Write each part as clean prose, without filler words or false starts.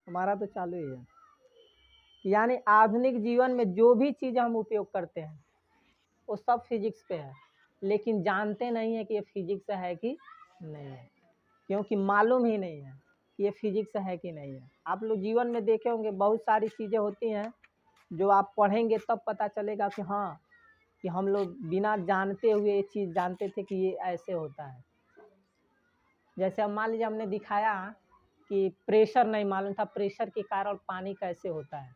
हमारा तो चालू ही है। यानी आधुनिक जीवन में जो भी चीज़ हम उपयोग करते हैं वो सब फिजिक्स पे है, लेकिन जानते नहीं है कि ये फिजिक्स है कि नहीं है, क्योंकि मालूम ही नहीं है कि ये फिजिक्स है कि नहीं है। आप लोग जीवन में देखे होंगे बहुत सारी चीज़ें होती हैं जो आप पढ़ेंगे तब पता चलेगा कि हाँ, कि हम लोग बिना जानते हुए ये चीज़ जानते थे कि ये ऐसे होता है। जैसे अब मान लीजिए हमने दिखाया कि प्रेशर नहीं मालूम था, प्रेशर के कारण पानी कैसे होता है।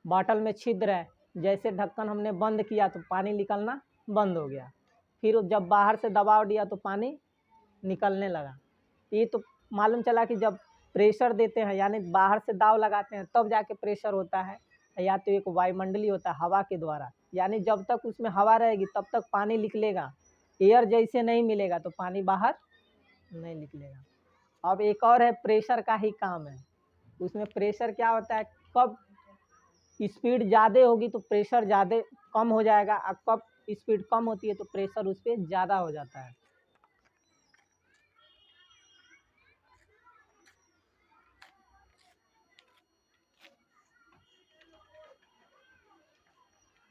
बॉटल में छिद्र है, जैसे ढक्कन हमने बंद किया तो पानी निकलना बंद हो गया, फिर जब बाहर से दबाव दिया तो पानी निकलने लगा। ये तो मालूम चला कि जब प्रेशर देते हैं यानी बाहर से दाव लगाते हैं तब जाके प्रेशर होता है, या तो एक वायुमंडलीय होता है हवा के द्वारा, यानी जब तक उसमें हवा रहेगी तब तक पानी निकलेगा, एयर जैसे नहीं मिलेगा तो पानी बाहर नहीं निकलेगा। अब एक और है, प्रेशर का ही काम है। उसमें प्रेशर क्या होता है, कब स्पीड ज़्यादा होगी तो प्रेशर ज़्यादा कम हो जाएगा, और कब स्पीड कम होती है तो प्रेशर उस पर ज़्यादा हो जाता है।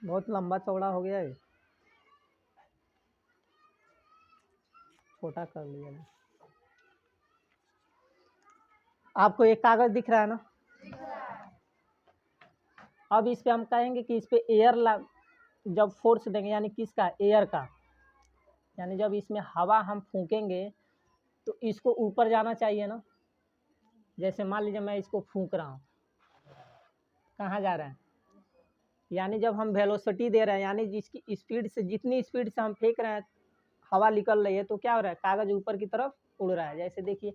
बहुत लंबा चौड़ा हो गया है, छोटा कर लिया है। आपको एक कागज दिख रहा है ना, अब इस पे हम कहेंगे कि इस पे एयर जब फोर्स देंगे, यानी किसका, एयर का, यानी जब इसमें हवा हम फूकेंगे तो इसको ऊपर जाना चाहिए ना। जैसे मान लीजिए मैं इसको फूंक रहा हूँ, कहाँ जा रहा है, यानी जब हम वेलोसिटी दे रहे हैं यानी जिसकी स्पीड से, जितनी स्पीड से हम फेंक रहे हैं हवा निकल रही है, तो क्या हो रहा है, कागज ऊपर की तरफ उड़ रहा है। जैसे देखिए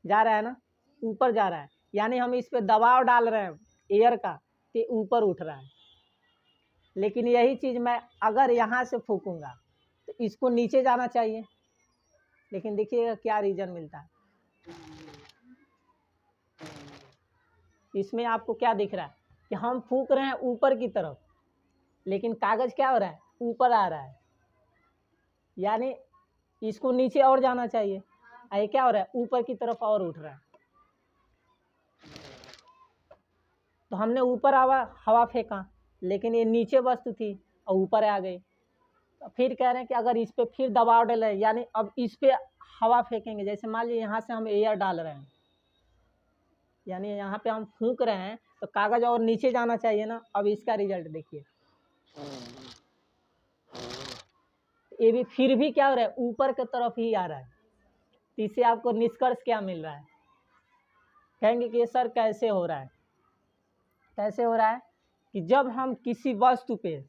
जा रहा है ना, ऊपर जा रहा है, यानी हम इस पे दबाव डाल रहे हैं एयर का तो ऊपर उठ रहा है। लेकिन यही चीज़ मैं अगर यहाँ से फूकूंगा तो इसको नीचे जाना चाहिए, लेकिन देखिएगा क्या रीजन मिलता है। इसमें आपको क्या दिख रहा है कि हम फूक रहे हैं ऊपर की तरफ, लेकिन कागज क्या हो रहा है, ऊपर आ रहा है, यानी इसको नीचे और जाना चाहिए, ये क्या हो रहा है, ऊपर की तरफ और उठ रहा है। तो हमने ऊपर हवा फेंका, लेकिन ये नीचे वस्तु थी और ऊपर आ गई। तो फिर कह रहे हैं कि अगर इस पे फिर दबाव डाले, यानी अब इस पे हवा फेंकेंगे, जैसे मान लीजिए यहाँ से हम एयर डाल रहे हैं, यानी यहाँ पे हम फूंक रहे हैं तो कागज और नीचे जाना चाहिए ना। अब इसका रिजल्ट देखिए, ये भी फिर भी क्या हो रहा है, ऊपर की तरफ ही आ रहा है। तो इससे आपको निष्कर्ष क्या मिल रहा है, कहेंगे कि ये सर कैसे हो रहा है, कैसे हो रहा है कि जब हम किसी वस्तु पे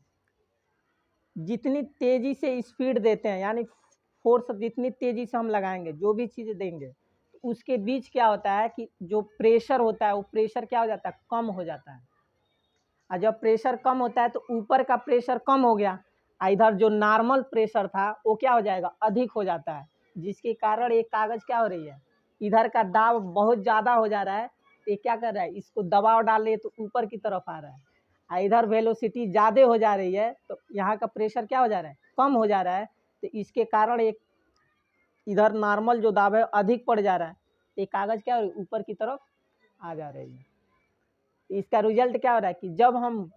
जितनी तेजी से स्पीड देते हैं, यानी फोर्स जितनी तेजी से हम लगाएंगे, जो भी चीज़ देंगे, तो उसके बीच क्या होता है कि जो प्रेशर होता है वो प्रेशर क्या हो जाता है, कम हो जाता है। और जब प्रेशर कम होता है तो ऊपर का प्रेशर कम हो गया, इधर जो नॉर्मल प्रेशर था वो क्या हो जाएगा, अधिक हो जाता है, जिसके कारण ये कागज़ क्या हो रही है, इधर का दाब बहुत ज़्यादा हो जा रहा है। ये क्या कर रहा है, इसको दबाव डाल रही है तो ऊपर की तरफ आ रहा है, इधर वेलोसिटी ज़्यादा हो जा रही है तो यहाँ का प्रेशर क्या हो जा रहा है, कम हो जा रहा है। तो इसके कारण एक इधर नॉर्मल जो दाब है अधिक पड़ जा रहा है, ये कागज़ क्या हो रही है, ऊपर की तरफ आ जा रही है। इसका रिजल्ट क्या हो रहा है कि जब हम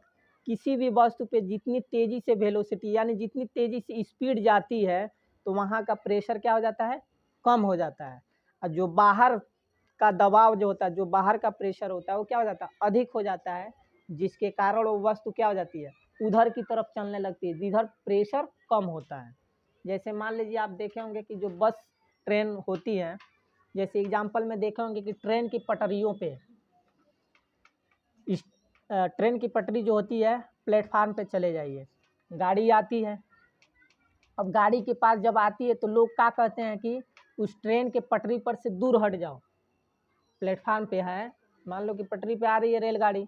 किसी भी वस्तु पे जितनी तेज़ी से वेलोसिटी, यानी जितनी तेज़ी से स्पीड जाती है तो वहाँ का प्रेशर क्या हो जाता है, कम हो जाता है, और जो बाहर का दबाव जो होता है, जो बाहर का प्रेशर होता है वो क्या हो जाता है, अधिक हो जाता है, जिसके कारण वो वस्तु क्या हो जाती है, उधर की तरफ चलने लगती है जिधर प्रेशर कम होता है। जैसे मान लीजिए आप देखे होंगे कि जो बस ट्रेन होती है, जैसे एग्जाम्पल में देखे होंगे कि ट्रेन की पटरियों पे, इस ट्रेन की पटरी जो होती है प्लेटफार्म पे चले जाइए, गाड़ी आती है, अब गाड़ी के पास जब आती है तो लोग क्या कहते हैं कि उस ट्रेन के पटरी पर से दूर हट जाओ। प्लेटफार्म पे है, मान लो कि पटरी पे आ रही है रेलगाड़ी,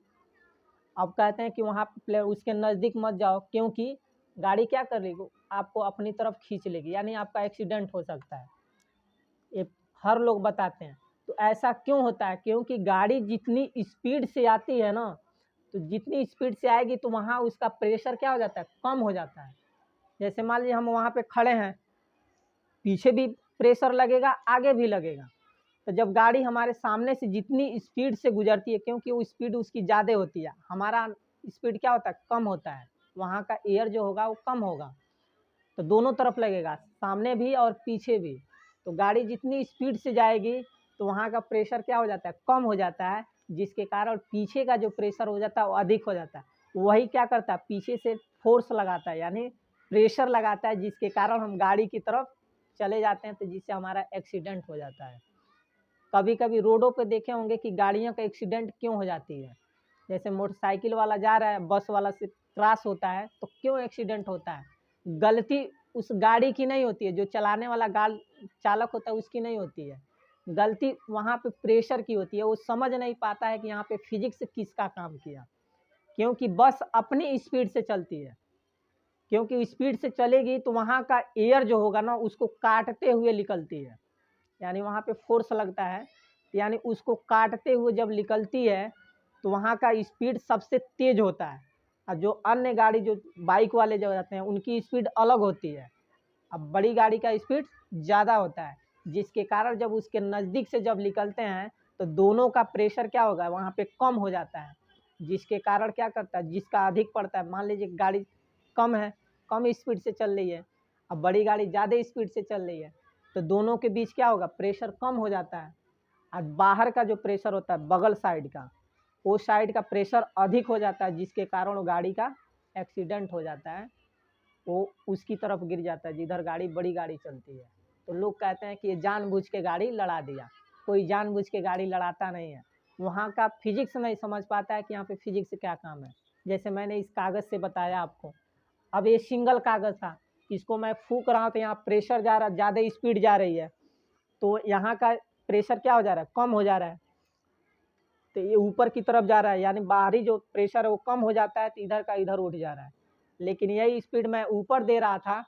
अब कहते हैं कि वहाँ पे उसके नज़दीक मत जाओ, क्योंकि गाड़ी क्या कर रही है, आपको अपनी तरफ खींच लेगी, यानी आपका एक्सीडेंट हो सकता है। ये हर लोग बताते हैं। तो ऐसा क्यों होता है, क्योंकि गाड़ी जितनी स्पीड से आती है ना, तो जितनी स्पीड से आएगी तो वहाँ उसका प्रेशर क्या हो जाता है, कम हो जाता है। जैसे मान लीजिए हम वहाँ पे खड़े हैं, पीछे भी प्रेशर लगेगा, आगे भी लगेगा, तो जब गाड़ी हमारे सामने से जितनी स्पीड से गुजरती है, क्योंकि वो स्पीड उसकी ज़्यादा होती है, हमारा स्पीड क्या होता है, कम होता है, वहाँ का एयर जो होगा वो कम होगा, तो दोनों तरफ लगेगा, सामने भी और पीछे भी। तो गाड़ी जितनी स्पीड से जाएगी तो वहाँ का प्रेशर क्या हो जाता है, कम हो जाता है, जिसके कारण पीछे का जो प्रेशर हो जाता है वो अधिक हो जाता है। वही क्या करता है, पीछे से फोर्स लगाता है, यानी प्रेशर लगाता है, जिसके कारण हम गाड़ी की तरफ चले जाते हैं, तो जिससे हमारा एक्सीडेंट हो जाता है। कभी कभी रोडों पे देखे होंगे कि गाड़ियों का एक्सीडेंट क्यों हो जाती है, जैसे मोटरसाइकिल वाला जा रहा है, बस वाला से क्रॉस होता है, तो क्यों एक्सीडेंट होता है, गलती उस गाड़ी की नहीं होती है, जो चलाने वाला चालक होता है उसकी नहीं होती है, गलती वहाँ पे प्रेशर की होती है। वो समझ नहीं पाता है कि यहाँ पे फिजिक्स किसका काम किया, क्योंकि बस अपनी स्पीड से चलती है, क्योंकि स्पीड से चलेगी तो वहाँ का एयर जो होगा ना उसको काटते हुए निकलती है, यानी वहाँ पे फोर्स लगता है, यानी उसको काटते हुए जब निकलती है तो वहाँ का स्पीड सबसे तेज होता है। और जो अन्य गाड़ी जो बाइक वाले जो रहते हैं उनकी स्पीड अलग होती है। अब बड़ी गाड़ी का स्पीड ज़्यादा होता है, जिसके कारण जब उसके नज़दीक से जब निकलते हैं तो दोनों का प्रेशर क्या होगा, वहाँ पे कम हो जाता है, जिसके कारण क्या करता है, जिसका अधिक पड़ता है, मान लीजिए गाड़ी कम है, कम स्पीड से चल रही है, अब बड़ी गाड़ी ज़्यादा स्पीड से चल रही है, तो दोनों के बीच क्या होगा, प्रेशर कम हो जाता है। और बाहर का जो प्रेशर होता है बगल साइड का, वो साइड का प्रेशर अधिक हो जाता है, जिसके कारण वो गाड़ी का एक्सीडेंट हो जाता है, वो उसकी तरफ गिर जाता है जिधर गाड़ी बड़ी गाड़ी चलती है। तो लोग कहते हैं कि ये जानबूझ के गाड़ी लड़ा दिया, कोई जानबूझ के गाड़ी लड़ाता नहीं है, वहाँ का फिजिक्स नहीं समझ पाता है कि यहाँ पे फिजिक्स क्या काम है। जैसे मैंने इस कागज़ से बताया आपको, अब ये सिंगल कागज़ था, इसको मैं फूक रहा हूँ तो यहाँ प्रेशर जा रहा, ज़्यादा स्पीड जा रही है, तो यहाँ का प्रेशर क्या हो जा रहा है, कम हो जा रहा है, तो ये ऊपर की तरफ जा रहा है, यानी बाहरी जो प्रेशर है वो कम हो जाता है, तो इधर का इधर उठ जा रहा है। लेकिन यही स्पीड मैं ऊपर दे रहा था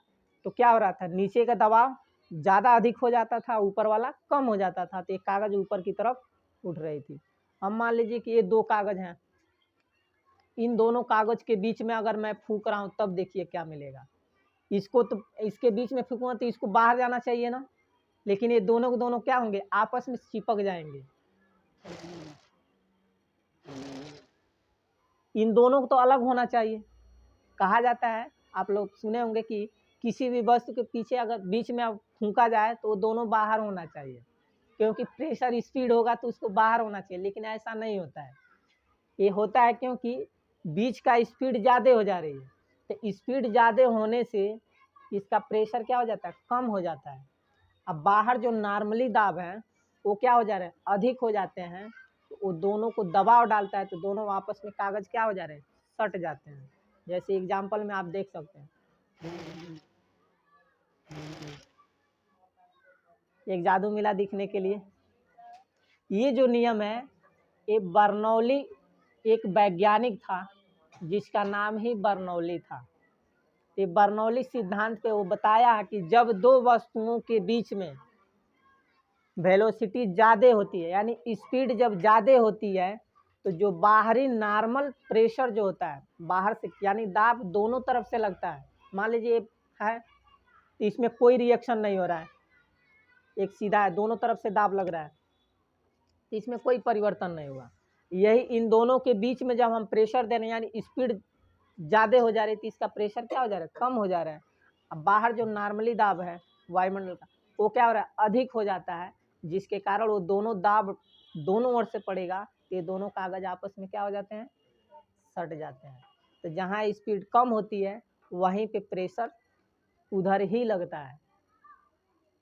तो क्या हो रहा था, नीचे का दबाव ज़्यादा अधिक हो जाता था, ऊपर वाला कम हो जाता था, तो एक कागज़ ऊपर की तरफ उठ रही थी। अब मान लीजिए कि ये दो कागज़ हैं, इन दोनों कागज़ के बीच में अगर मैं फूक रहा हूँ तब देखिए क्या मिलेगा, इसको तो इसके बीच में फूकूँगा तो इसको बाहर जाना चाहिए ना, लेकिन ये दोनों के दोनों क्या होंगे, आपस में चिपक जाएंगे। इन दोनों को तो अलग होना चाहिए। कहा जाता है, आप लोग सुने होंगे कि किसी भी वस्तु के पीछे अगर बीच में फूंका जाए तो वो दोनों बाहर होना चाहिए, क्योंकि प्रेशर स्पीड होगा तो उसको बाहर होना चाहिए, लेकिन ऐसा नहीं होता है। ये होता है क्योंकि बीच का स्पीड ज़्यादा हो जा रही है, तो स्पीड ज़्यादा होने से इसका प्रेशर क्या हो जाता है, कम हो जाता है। अब बाहर जो नॉर्मली दाब है वो क्या हो जा रहे हैं, अधिक हो जाते हैं, तो वो दोनों को दबाव डालता है, तो दोनों आपस में कागज़ क्या हो जा रहे हैं, सट जाते हैं। जैसे एग्जाम्पल में आप देख सकते हैं, एक जादू मिला दिखने के लिए। ये जो नियम है, ये बर्नौली एक वैज्ञानिक था जिसका नाम ही बर्नौली था। ये बर्नौली सिद्धांत पे वो बताया कि जब दो वस्तुओं के बीच में वेलोसिटी ज़्यादा होती है, यानी स्पीड जब ज़्यादा होती है, तो जो बाहरी नॉर्मल प्रेशर जो होता है बाहर से, यानी दाब दोनों तरफ से लगता है, मान लीजिए है तो इसमें कोई रिएक्शन नहीं हो रहा है, एक सीधा है, दोनों तरफ से दाब लग रहा है, तो इसमें कोई परिवर्तन नहीं हुआ। यही इन दोनों के बीच में जब हम प्रेशर दे रहे हैं, यानी स्पीड ज़्यादा हो जा रही थी, इसका प्रेशर क्या हो जा रहा है, कम हो जा रहा है। अब बाहर जो नॉर्मली दाब है वायुमंडल का, वो क्या हो रहा है, अधिक हो जाता है, जिसके कारण वो दोनों दाब दोनों ओर से पड़ेगा, तो ये दोनों कागज़ आपस में क्या हो जाते हैं, सट जाते हैं। तो जहाँ स्पीड कम होती है वहीं पे प्रेशर उधर ही लगता है।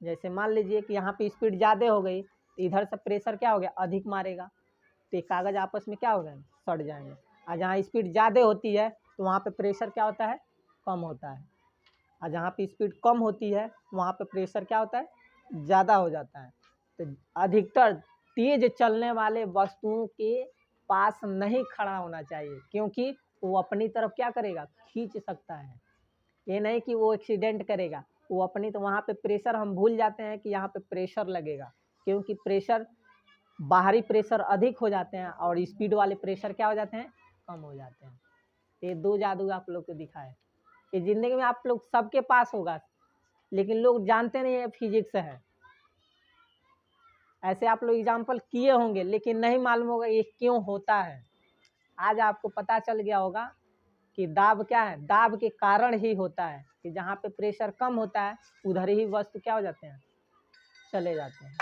जैसे मान लीजिए कि यहाँ पे स्पीड ज़्यादा हो गई तो इधर से प्रेशर क्या हो गया, अधिक मारेगा, तो ये कागज़ आपस में क्या हो गए, सट जाएंगे। और जहाँ स्पीड ज़्यादा होती है तो वहाँ पे प्रेशर क्या होता है, कम होता है, और जहाँ पे स्पीड कम होती है वहाँ पे प्रेशर क्या होता है, ज़्यादा हो जाता है। तो अधिकतर तेज चलने वाले वस्तुओं के पास नहीं खड़ा होना चाहिए, क्योंकि वो अपनी तरफ क्या करेगा, खींच सकता है। ये नहीं कि वो एक्सीडेंट करेगा, वो अपनी, तो वहाँ पे प्रेशर हम भूल जाते हैं कि यहाँ पे प्रेशर लगेगा, क्योंकि प्रेशर बाहरी प्रेशर अधिक हो जाते हैं और स्पीड वाले प्रेशर क्या हो जाते हैं, कम हो जाते हैं। ये दो जादू आप लोग को दिखाए, ये ज़िंदगी में आप लोग सबके पास होगा, लेकिन लोग जानते नहीं है फिजिक्स है। ऐसे आप लोग एग्जाम्पल किए होंगे लेकिन नहीं मालूम होगा ये क्यों होता है। आज आपको पता चल गया होगा कि दाब क्या है, दाब के कारण ही होता है कि जहाँ पे प्रेशर कम होता है उधर ही वस्तु क्या हो जाते हैं, चले जाते हैं।